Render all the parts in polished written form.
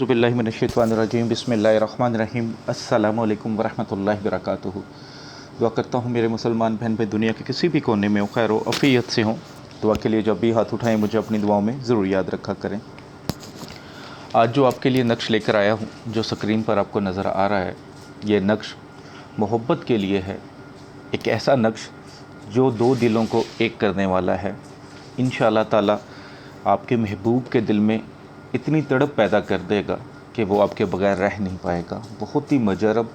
बिस्मिल्लाहिर्रहमानिर्रहीम बिस्मिल्लाहिर्रहमानिर्रहीम अस्सलामु अलैकुम वरहमतुल्लाहि वबरकातुहू। दुआ करता हूँ मेरे मुसलमान बहन भाई दुनिया के किसी भी कोने में खैर अफ़ियत से हों। दुआ के लिए जब भी हाथ उठाएं मुझे अपनी दुआओं में ज़रूर याद रखा करें। आज जो आपके लिए नक्श लेकर आया हूँ, जो स्क्रीन पर आपको नज़र आ रहा है, ये नक्श मोहब्बत के लिए है। एक ऐसा नक्श जो दो दिलों को एक करने वाला है। इंशाअल्लाह ताला आपके महबूब के दिल में इतनी तड़प पैदा कर देगा कि वो आपके बगैर रह नहीं पाएगा। बहुत ही मुजरब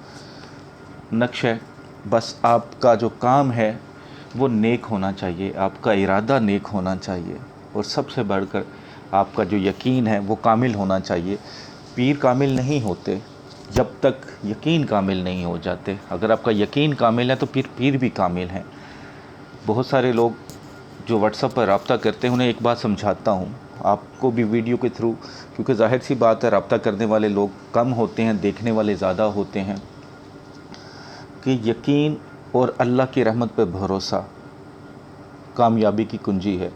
नक्श है। बस आपका जो काम है वो नेक होना चाहिए, आपका इरादा नेक होना चाहिए, और सबसे बढ़कर आपका जो यकीन है वो कामिल होना चाहिए। पीर कामिल नहीं होते जब तक यकीन कामिल नहीं हो जाते। अगर आपका यकीन कामिल है तो पीर भी कामिल हैं। बहुत सारे लोग जो व्हाट्सएप पर रब्ता करते हैं उन्हें एक बात समझाता हूँ आपको भी वीडियो के थ्रू, क्योंकि जाहिर सी बात है रब्ता करने वाले लोग कम होते हैं, देखने वाले ज़्यादा होते हैं, कि यकीन और अल्लाह की रहमत पर भरोसा कामयाबी की कुंजी है।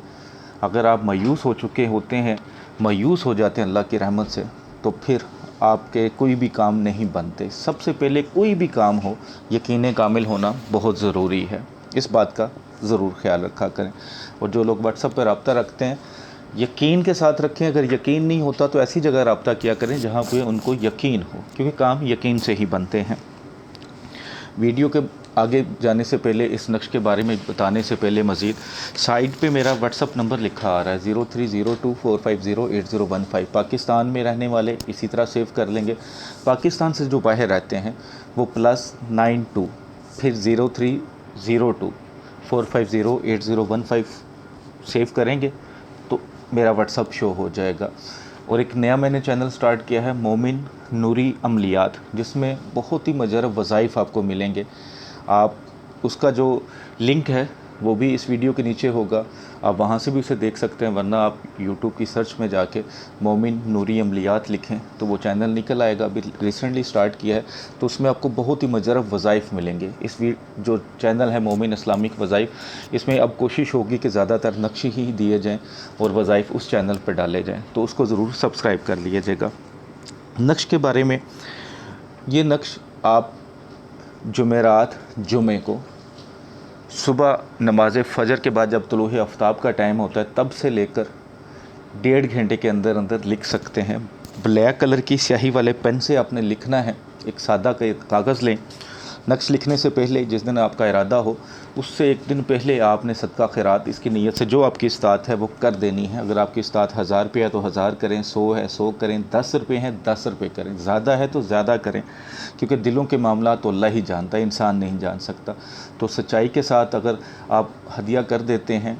अगर आप मायूस हो चुके होते हैं, मायूस हो जाते हैं अल्लाह की रहमत से, तो फिर आपके कोई भी काम नहीं बनते। सबसे पहले कोई भी काम हो, यकीन कामिल होना बहुत ज़रूरी है। इस बात का ज़रूर ख्याल रखा करें। और जो लोग व्हाट्सएप पर रब्ता रखते हैं, यकीन के साथ रखें। अगर यकीन नहीं होता तो ऐसी जगह रब्ता किया करें जहाँ पे उनको यकीन हो, क्योंकि काम यकीन से ही बनते हैं। वीडियो के आगे जाने से पहले, इस नक्श के बारे में बताने से पहले, मज़ीद साइड पे मेरा व्हाट्सअप नंबर लिखा आ रहा है 030245080115। पाकिस्तान में रहने वाले इसी तरह सेव कर लेंगे। पाकिस्तान से जो बाहर रहते हैं वो +92 फिर 030245080115 सेव करेंगे तो मेरा व्हाट्सअप शो हो जाएगा। और एक नया मैंने चैनल स्टार्ट किया है, मोमिन नूरी अमलियात, जिसमें बहुत ही मुजरब वज़ाइफ आपको मिलेंगे। आप उसका जो लिंक है वो भी इस वीडियो के नीचे होगा, आप वहाँ से भी उसे देख सकते हैं, वरना आप यूट्यूब की सर्च में जाके मोमिन नूरी अमलियात लिखें तो वो चैनल निकल आएगा। अभी रिसेंटली स्टार्ट किया है, तो उसमें आपको बहुत ही मुजरब वज़ाइफ मिलेंगे। जो चैनल है मोमिन इस्लामिक वज़ाइफ, इसमें अब कोशिश होगी कि ज़्यादातर नक्श ही दिए जाएँ और वज़ाइफ उस चैनल पर डाले जाएँ, तो उसको ज़रूर सब्सक्राइब कर लीजिएगा। नक्श के बारे में, ये नक्श आप जुमेरात जुमे को सुबह नमाज फ़जर के बाद जब तुलूह आफ्ताब का टाइम होता है तब से लेकर 1.5 घंटे के अंदर अंदर लिख सकते हैं। ब्लैक कलर की स्याही वाले पेन से आपने लिखना है। एक सादा कागज़ लें। नक्श लिखने से पहले, जिस दिन आपका इरादा हो उससे एक दिन पहले आपने सदका खैरात इसकी नीयत से जो आपकी इस्तात है वो कर देनी है। अगर आपकी इस्तात 1000 रुपये है तो 1000 करें, 100 है 100 करें, 10 रुपये हैं 10 रुपये करें, ज़्यादा है तो ज़्यादा करें, क्योंकि दिलों के मामला तो अल्लाह ही जानता है, इंसान नहीं जान सकता। तो सच्चाई के साथ अगर आप हदिया कर देते हैं,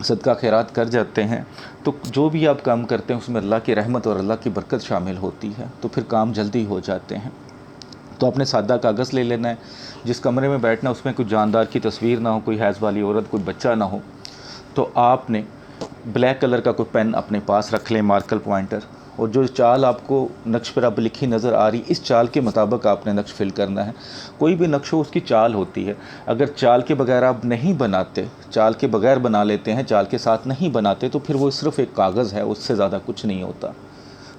सदका खैरात कर जाते हैं, तो जो भी आप काम करते हैं उसमें अल्लाह की रहमत और अल्लाह की बरकत शामिल होती है, तो फिर काम जल्दी हो जाते हैं। तो आपने सादा कागज़ ले लेना है। जिस कमरे में बैठना उसमें कोई जानदार की तस्वीर ना हो, कोई हैज़ वाली औरत, कोई बच्चा ना हो। तो आपने ब्लैक कलर का कोई पेन अपने पास रख लें, मार्कर पॉइंटर, और जो चाल आपको नक्श पर अब लिखी नज़र आ रही, इस चाल के मुताबिक आपने नक्श फिल करना है। कोई भी नक्श हो उसकी चाल होती है। अगर चाल के बगैर आप नहीं बनाते, चाल के बगैर बना लेते हैं, चाल के साथ नहीं बनाते, तो फिर वो सिर्फ़ एक कागज़ है, उससे ज़्यादा कुछ नहीं होता,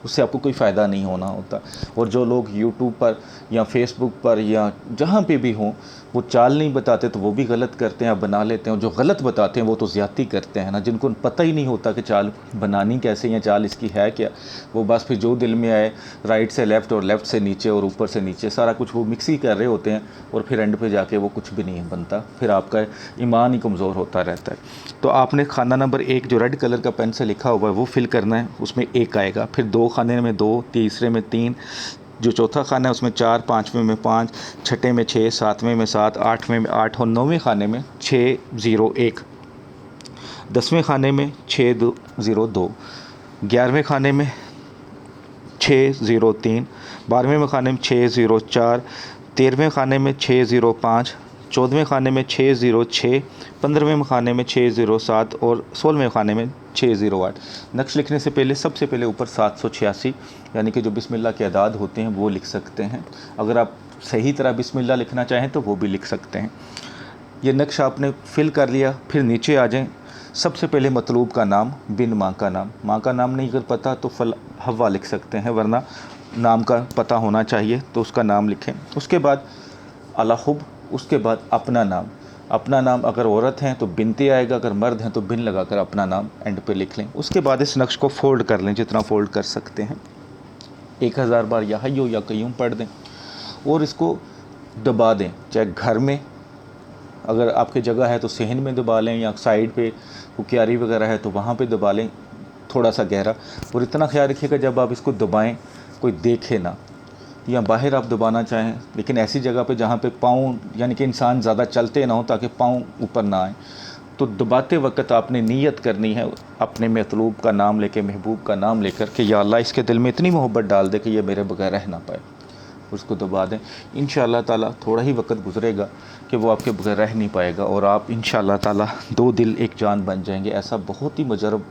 उससे आपको कोई फ़ायदा नहीं होना होता। और जो लोग यूट्यूब पर या फेसबुक पर या जहाँ पे भी हों वो चाल नहीं बताते तो वो भी गलत करते हैं, बना लेते हैं। और जो गलत बताते हैं वो तो ज़्यादती करते हैं ना, जिनको पता ही नहीं होता कि चाल बनानी कैसे या चाल इसकी है क्या, वो बस फिर जो दिल में आए, राइट से लेफ़्ट और लेफ़्ट से नीचे और ऊपर से नीचे, सारा कुछ वो मिक्स ही कर रहे होते हैं, और फिर एंड पे जाके वो कुछ भी नहीं बनता, फिर आपका ईमान ही कमज़ोर होता रहता है। तो आपने खाना नंबर 1 जो रेड कलर का पेन से लिखा हुआ है वो फिल करना है, उसमें 1 आएगा, फिर 2 खाने में 2, तीसरे में 3, जो चौथा खाना है उसमें 4, पाँचवें में 5, छठे में 6, सातवें में 7, आठवें में 8 और 9वें खाने में 601, 10वें खाने में 602, 11वें खाने में 603, 12वें में खाने में 604, 13वें खाने में 605, 14वें खाने में 606, 15वें खाने में 607 और 16वें खाने में 608। नक्श लिखने से पहले सबसे पहले ऊपर 786 यानी कि जो बिस्मिल्लाह के अदाद होते हैं वो लिख सकते हैं। अगर आप सही तरह बिस्मिल्लाह लिखना चाहें तो वो भी लिख सकते हैं। ये नक्श आपने फिल कर लिया, फिर नीचे आ जाएं। सबसे पहले मतलूब का नाम बिन माँ का नाम। माँ का नाम नहीं अगर पता तो फल हवा लिख सकते हैं, वरना नाम का पता होना चाहिए तो उसका नाम लिखें। उसके बाद अलाहुब, उसके बाद अपना नाम। अपना नाम अगर औरत हैं तो बिनते आएगा, अगर मर्द हैं तो बिन लगाकर अपना नाम एंड पे लिख लें। उसके बाद इस नक्श को फोल्ड कर लें, जितना फोल्ड कर सकते हैं। 1000 बार या हय्यो या कय्यूम पढ़ दें और इसको दबा दें, चाहे घर में अगर आपकी जगह है तो सहन में दबा लें, या साइड पे कोई क्यारी वगैरह है तो वहाँ पे दबा लें थोड़ा सा गहरा। और इतना ख्याल रखिएगा जब आप इसको दबाएं कोई देखे ना, या बाहर आप दबाना चाहें लेकिन ऐसी जगह पे जहाँ पे पाँव यानी कि इंसान ज़्यादा चलते ना हो ताकि पाँव ऊपर ना आए। तो दबाते वक्त आपने नीयत करनी है अपने मतलूब का नाम लेके, महबूब का नाम लेकर कि या अल्लाह इसके दिल में इतनी मोहब्बत डाल दे कि ये मेरे बगैर रह ना पाए। उसको दबा दें। इंशाअल्लाह ताला थोड़ा ही वक्त गुजरेगा कि वो आपके बगैर रह नहीं पाएगा और आप इंशाअल्लाह ताला 2 दिल एक जान बन जाएंगे। ऐसा बहुत ही मुजरब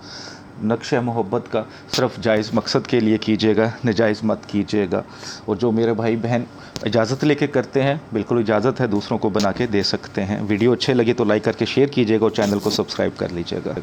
नक्श है मोहब्बत का। सिर्फ जायज़ मकसद के लिए कीजिएगा, नाजायज़ मत कीजिएगा। और जो मेरे भाई बहन इजाज़त लेके करते हैं, बिल्कुल इजाज़त है, दूसरों को बना के दे सकते हैं। वीडियो अच्छे लगे तो लाइक करके शेयर कीजिएगा और चैनल को सब्सक्राइब कर लीजिएगा।